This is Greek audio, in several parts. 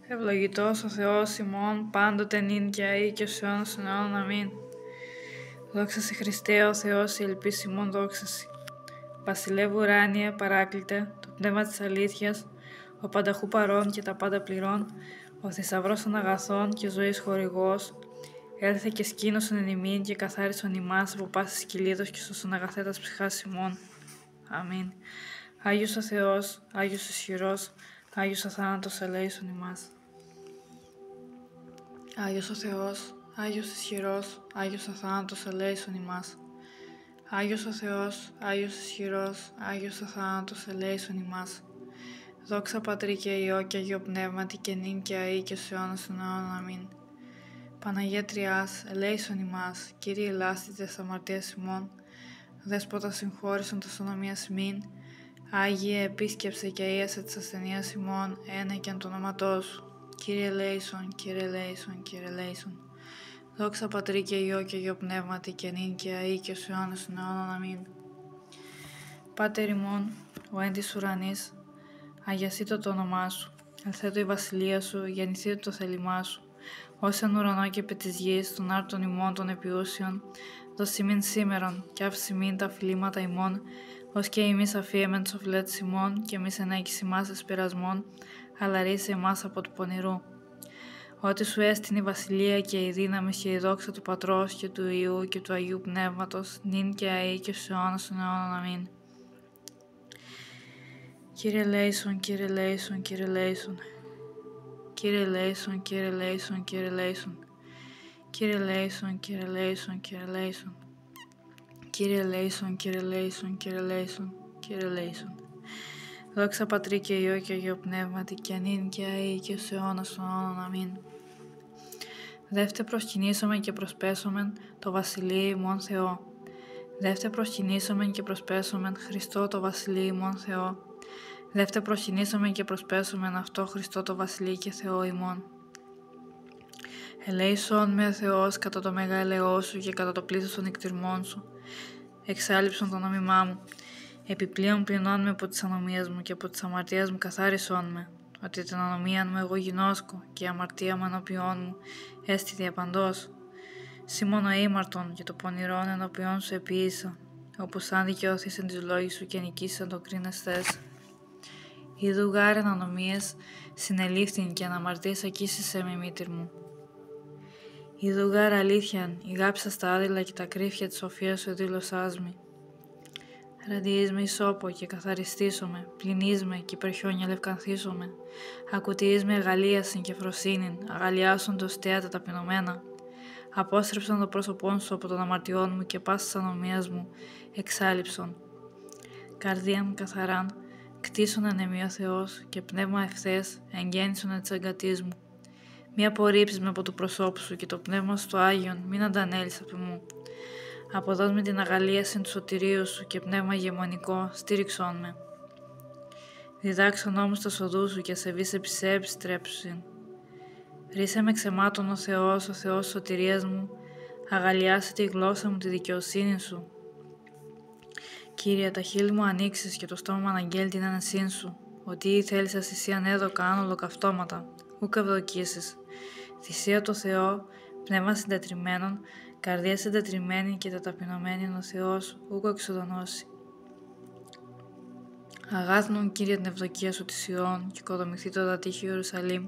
Ευλογητός ο Θεός ημών, πάντοτε νυν και αεί και στους αιώνας των αιώνων. Αμήν. Δόξα σε Χριστέ ο Θεός, η ελπίς ημών δόξα σε. Βασιλεύου ουράνιε, παράκλητε, το πνεύμα της αλήθειας, ο πανταχού παρών και τα πάντα πληρών, ο θησαυρός των αγαθών και ζωής χορηγός, έλθε και σκήνωσον εν ημίν και καθάρισον ημάς από πάσης κυλίδος και σώσον αγαθέτας ψυχάς ημών. Αμήν. Άγιος ο Θεός, Άγιος ισχυρός, Άγιος αθάνατος ελέησον ημάς. Άγιος ο Θεός, Άγιος ισχυρός, Άγιος αθάνατος ελέησον ημάς. Άγιος ο Θεός, Άγιος ισχυρός, Άγιος αθάνατος ελέησον ημάς. Δόξα Πατρί και Υιό και Αγίο Πνεύματι και νυν και αεί και στους αιώνας των αιώνων. Αμήν. Παναγία Τριάς, ελέησον ημάς, Κύριε ελάστητε στα αμαρτίας ημών, Δέσποτα συγχώρησον τας ονομίας ημίν, Άγιε επίσκεψε και αΐασε της ασθενείας ημών, ένα και εν το όνοματό σου. Κύριε ελέησον, Κύριε ελέησον, Κύριε ελέησον. Δόξα Πατρί και Υιό και Αγίο Πνεύματι και νυν και αεί και στους αιώνας των αιώνων. Αμήν. Πάτερ ημών, ο εν της ουρανής, αγιασίτω το όνομά σου, ελθέτω η βασιλεία σου, γεννηθήτω το θέλημά σου, ως εν ουρανό και επί της γης, των άρτων ημών των επιούσιων, δώσ' ημίν σήμερον, και άφηση ημίν τα οφειλήματα ημών, ως και εμείς αφίεμεν τους οφειλέτες ημών, και εμείς ενέκεις ημάς εις πειρασμών, αλλά ρίσε εμάς από του πονηρού. Ότι σου έστεινε η βασιλεία και η δύναμη και η δόξα του Πατρός και του Υιού και του Αγίου Πνεύματος, νυν και αεί και στους αιώνας των αιώνων. Αμήν. Κύριε ελέησον, Κύριε ελέησον, Κύριε ελέησον. Κύριε ελέησον, Κύριε ελέησον, Κύριε ελέησον. Κύριε ελέησον, Κύριε ελέησον, Κύριε ελέησον. Κύριε ελέησον, Κύριε ελέησον, Κύριε ελέησον, Κύριε ελέησον. Δόξα Πατρί και Υιό και Αγίο Πνεύματι και νυν και αεί και στους αιώνας των αιώνων. Αμήν. Δεύτε προσκυνήσομεν και προσπέσομεν το Βασιλείο ημών Θεό. Δεύτε προσκυνήσομεν και προσπέσομεν Χριστό το Βασιλείο ημών Θεό. Δεύτε προσκυνήσομεν και προσπέσομεν αυτό Χριστό το Βασιλείο και Θεό ημών. Ελέησον με Θεός κατά το μέγα ελαιό σου και κατά το πλήθος των εκτιρμών σου. Εξάλληψον το νόμιμά μου. Επιπλέον πληνών με από τις ανομίες μου και από τις αμαρτίες μου καθάρισόν με. Ότι την ανομία μου εγώ γινώσκω και η αμαρτία μου ενώπιόν μου έστι διαπαντός. Σύ μόνο ήμαρτον και το πονηρόν ενώπιόν σου επίησα, όπου σαν δικαιώθησαν τις λόγεις σου και νικήσαν το κρίνες θες. Ιδού γάρεν ανομίες συνελήφθην και αναμαρτίας ακίσισε με μήτυρ μου. Ιδού γάρ αλήθιαν, ηγάψα στα άδειλα και τα κρύφια της σοφίας σου δήλωσάς μη. Ραντιείς με ισόπο και καθαριστήσομαι, πλυνείς με και υπερχιόνια λευκανθήσομαι. Ακουτιείς με αγαλίασιν και φροσύνην, αγαλιάσουν το στέα τα ταπεινωμένα. Απόστρεψαν το πρόσωπόν σου από των αμαρτιών μου και πάσης ανομίας μου εξάλληψον. Καρδίαν καθαράν, κτίσον ανεμεί ο Θεός και πνεύμα ευθές εγγέννησον ετ εγκατής μου. Μη απορρίψεις με από του προσώπου σου και το πνεύμα σου το Άγιον μην αντανέλεις από μου. Αποδώσ' με την αγαλίαση του σωτηρίου σου και πνεύμα ηγεμονικό, στήριξόν με. Διδάξον όμως τα σοδού σου και ασεβείς επισέψεις τρέψουσιν. Ρίσε με ξεμάτων ο Θεός σωτηρίας μου, αγαλιάσε τη γλώσσα μου τη δικαιοσύνη σου. Κύριε, τα χείλη μου ανοίξεις και το στόμα μου αναγγέλει την άνεσήν σου, ότι θέλησας εσύ ανέδωκα αν ολοκαυτώματα, ούκ ευδοκίσεις. Θυσία το Θεό, πνεύμα συντετριμμένον, καρδία συντετριμμένη και τα ταπεινωμένη είναι ο Θεός, ούκ εξοδονώσει. Αγάθνον, Κύριε, την ευδοκία σου της Ιών και οικοδομηθεί το δατύχιο Ιερουσαλήμ.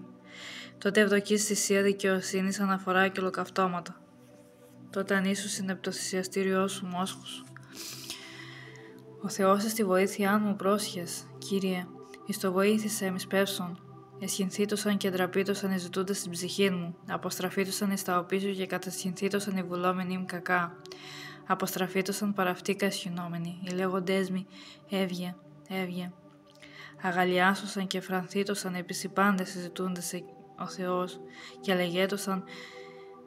Τότε ευδοκείς θυσία δικαιοσύνης αναφορά και ολοκαυτώματα. Τότε ανήσου συνεπ το θυσιαστήριό σου μόσχους. Ο Θεός στη βοήθειά μου πρόσχες, Κύριε, εις το βοήθησε εμ πεύσον. Εσχυνθήτωσαν και ντραπήτωσαν οι ζητούντες στην ψυχή μου. Αποστραφήτωσαν εις τα οπίσου και κατασχυνθήτωσαν οι βουλόμενοι μου κακά. Αποστραφήτωσαν παραυτήκα εσχυνόμενοι. Οι λέγοντές μοι, έβγε, έβγε. Αγαλιάσωσαν και φρανθήτωσαν επί οι πάντες συζητούντες ο Θεός και λεγέτωσαν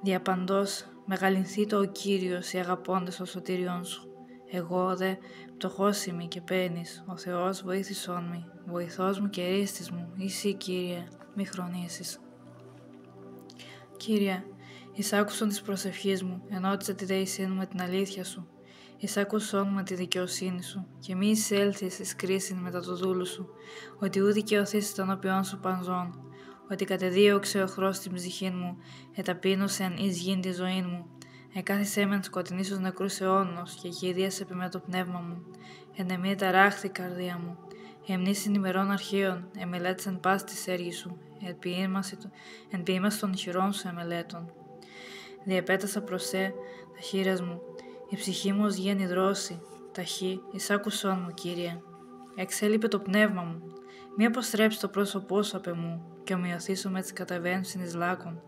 διαπαντός μεγαλυνθήτω ο Κύριος οι αγαπώντες ο σωτήριον σου. Εγώ δε πτωχός είμαι και παίρνεις, ο Θεός βοήθησόν μη, βοηθός μου και ρίστης μου, εσύ Κύριε, μη χρονίσεις. Κύριε, εισάκουσον της προσευχής μου, ενώτισε τη δεησήν μου με την αλήθεια σου, εισάκουσον με τη δικαιοσύνη σου, και μη εισέλθεις εις κρίσιν μετά του δούλου σου, ότι ου δικαιωθείς τον όποιον σου πανζών, ότι κατεδίωξε ο εχθρός την ψυχήν μου, εταπείνωσεν εις γην τη ζωήν μου. Εκάθισέ μεν σκοτεινής ως νεκρούς αιώνος και γυρίασε επί με το πνεύμα μου. Εν εμή ταράχθη η καρδία μου. Εμνήσιν ημερών αρχαίων, εμελέτησαν πας της έργης σου, εν ποιήμας των χειρών σου εμελέτων. Διεπέτασα προς σε τα χείρας μου, η ψυχή μου ως γέννη δρόση, ταχύ, εισάκουσόν μου, Κύριε. Εξέλιπε το πνεύμα μου, μη αποστρέψει το πρόσωπό σου απ' εμού, και ομοιωθήσω με τις καταβαίνουσιν εις λάκων.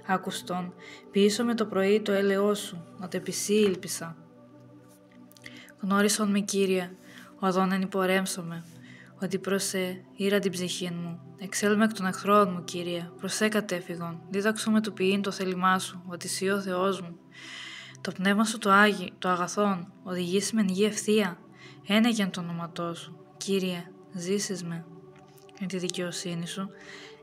Ακουστόν, ποιήσω με το πρωί το έλεος σου, ότι επισή ήλπισα. Γνώρισον με, Κύριε, οδόν εν υπορέμψομαι, ότι προς σε ήρα την ψυχήν μου. Εξέλουμε εκ των εχθρών μου, Κύριε, προς σε κατέφυγον. Δίδαξω με του ποιήν το θέλημά σου, ότι εσύ ο Θεός μου. Το πνεύμα σου το αγαθόν, οδηγήσει με γη ευθεία. Ένεγεν το όνοματό σου, Κύριε, ζήσεις με. Εν τη δικαιοσύνη σου,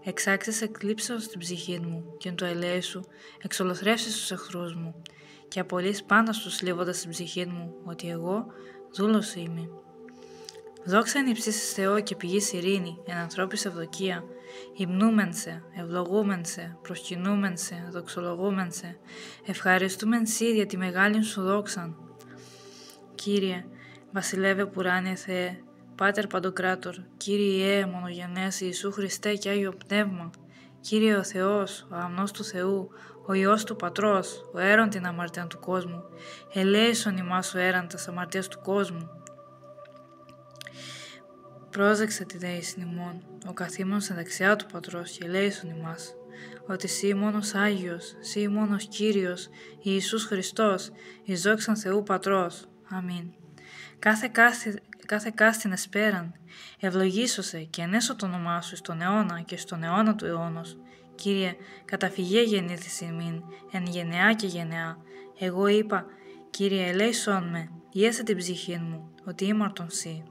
εξάξεις εκλείψεως την ψυχή μου, και εν το ελέη σου, εξολοθρεύσεις τους εχθρούς μου, και απολύεις πάντα στους λίβοντας την ψυχή μου, ότι εγώ δούλος είμαι. Δόξα εν υψίσεις Θεό και πηγής ειρήνη, εν ανθρώπης ευδοκία, υμνούμεν σε, ευλογούμεν σε, προσκυνούμεν σε, δοξολογούμεν σε, ευχαριστούμεν σοι για τη μεγάλη σου δόξαν. Κύριε, βασιλεύε πουράνιε Θεέ, Πάτερ Παντοκράτορ, Κύριε μονογενές Ιησού Χριστέ και Άγιο Πνεύμα, Κύριε ο Θεός, ο αμνός του Θεού, ο Υιός του Πατρός, ο αίρον την αμαρτία του κόσμου, ελέησον ημάς ο αίραν τας αμαρτίας του κόσμου. Πρόσεξε τη δέησιν ημών, ο καθήμων σε δεξιά του Πατρός και ελέησον ημάς, ότι σύ μόνος Άγιος, σύ μόνος Κύριος, Ιησούς Χριστός, εις δόξαν Θεού Πατρός. Αμήν. Κάθε κάστην εσπέραν, ευλογήσωσε και ενέσω το όνομά σου στον αιώνα και στον αιώνα του αιώνος. Κύριε, καταφυγέ γεννήθης ημίν, εν γενεά και γενεά. Εγώ είπα, Κύριε, ελέησόν με, ιέσε την ψυχήν μου, ότι ήμαρτον σύ.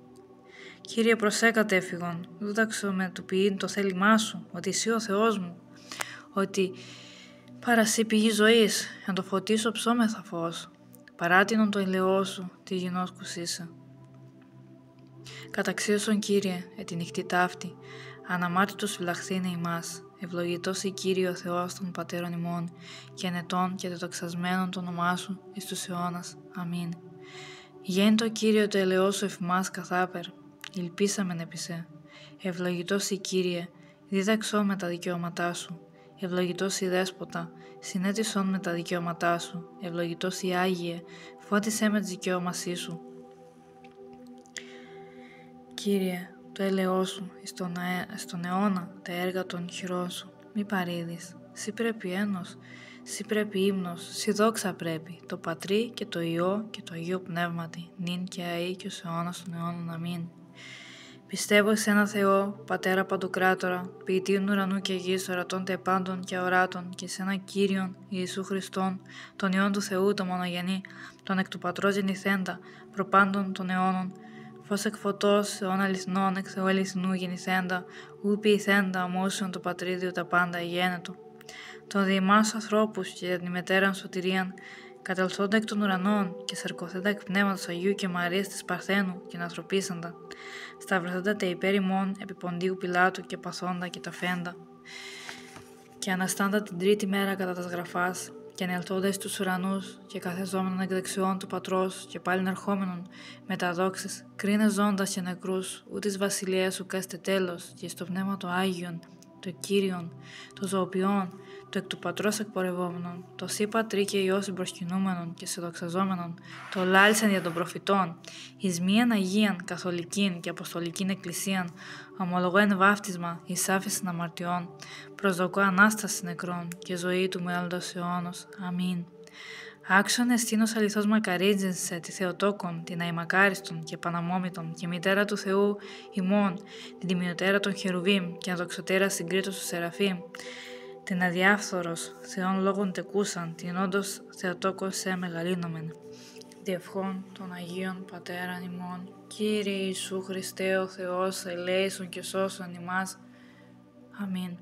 Κύριε, προσέ κατέφυγον, δούταξω με του ποιήν το θέλημά σου, ότι εσύ ο Θεός μου, ότι παρασύ πηγή ζωής, εν το φωτίσω ψώμεθα φως, παράτινον το ελαιό σου, τη γινός κουσίσα. Καταξίωσον, Κύριε, τη νυχτή ταύτη, αναμάρτητος φυλαχθήνε ημάς, ευλογητός η Κύριε ο Θεός των πατέρων ημών, και ενετών και τετοξασμένων το όνομά σου εις τους αιώνας. Αμήν. Γέννητο Κύριε το ελαιό σου εφημάς καθάπερ, ηλπίσαμεν επί σε. Ευλογητός η Κύριε, δίδαξόν με τα δικαιώματά σου. Ευλογητός η Δέσποτα, συνέτησόν με τα δικαιώματά σου. Ευλογητός η Άγιε, φώτισέ με τις δικαιώμασή σου. Κύριε, το έλεό σου, στον αιώνα τα έργα των χειρών σου, μη παρήδεις. Σύ πρέπει ένος, σύ πρέπει ύμνος, σύ δόξα πρέπει, το Πατρί και το Υιό και το Αγίο Πνεύματι, νυν και αεί και ως αιώνας των αιώνων. Αμήν. Πιστεύω σε ένα Θεό, Πατέρα Παντοκράτορα, ποιητήν ουρανού και γης, ορατών τε πάντων και αοράτων, και σε ένα Κύριον, Ιησού Χριστόν, τον Υιόν του Θεού, το μονογενή, τον εκ του Πατρός γεννηθέντα, προπάντων των αιώνων, φως εκ φωτός, αιών αληθινών, εκ Θεού αληθινού γεννηθέντα, ου ποιηθέντα, ομόσιον το Πατρίδιο τα πάντα γένετο. Τον διημάς ανθρώπους και για την μετέραν σωτηρίαν, κατελθόντα εκ των ουρανών και σαρκωθέντα εκ πνεύματος Αγίου και Μαρίας της Παρθένου και ανθρωπίσαντα, σταυρωθέντα τε υπέρ ημών επί Ποντίου Πιλάτου και παθόντα και ταφέντα, και αναστάντα την τρίτη μέρα κατά τας γραφάς, και ανελθόντα εις τους ουρανούς και καθεζόμενον εκ δεξιών του Πατρός και πάλιν ερχόμενον με τα δόξες, κρίνε ζώντας και νεκρούς, ού της βασιλείας σου κάστε τέλος, και στο πνεύμα το Άγιον, το Κύριον, το ζωοποιόν, το εκ του Πατρός εκπορευόμενον, το σύ Πατρί και Υιό συμπροσκυνούμενον και σε δοξαζόμενον, το λάλησαν για των προφητών, εις μίαν Αγίαν, καθολικήν και αποστολικήν εκκλησίαν, ομολογώ εν βάφτισμα, εις άφησιν αμαρτιών, προσδοκώ Ανάσταση νεκρών και ζωή του μέλλοντος αιώνος. Αμήν. Άξον εστίνος αληθώς μακαρίτζεσαι τη Θεοτόκον, την αημακάριστον και παναμόμητον και μητέρα του Θεού ημών, την τιμιωτέρα των Χερουβίμ και αδοξωτέρα συγκρίτως του Σεραφείμ, την αδιάφθορος Θεών λόγων τεκούσαν, την όντως Θεοτόκος σε μεγαλύνομεν. Διευχών των Αγίων Πατέραν ημών, Κύριε Ιησού Χριστέ ο Θεός, ελέησον και σώσον ημάς. Αμήν.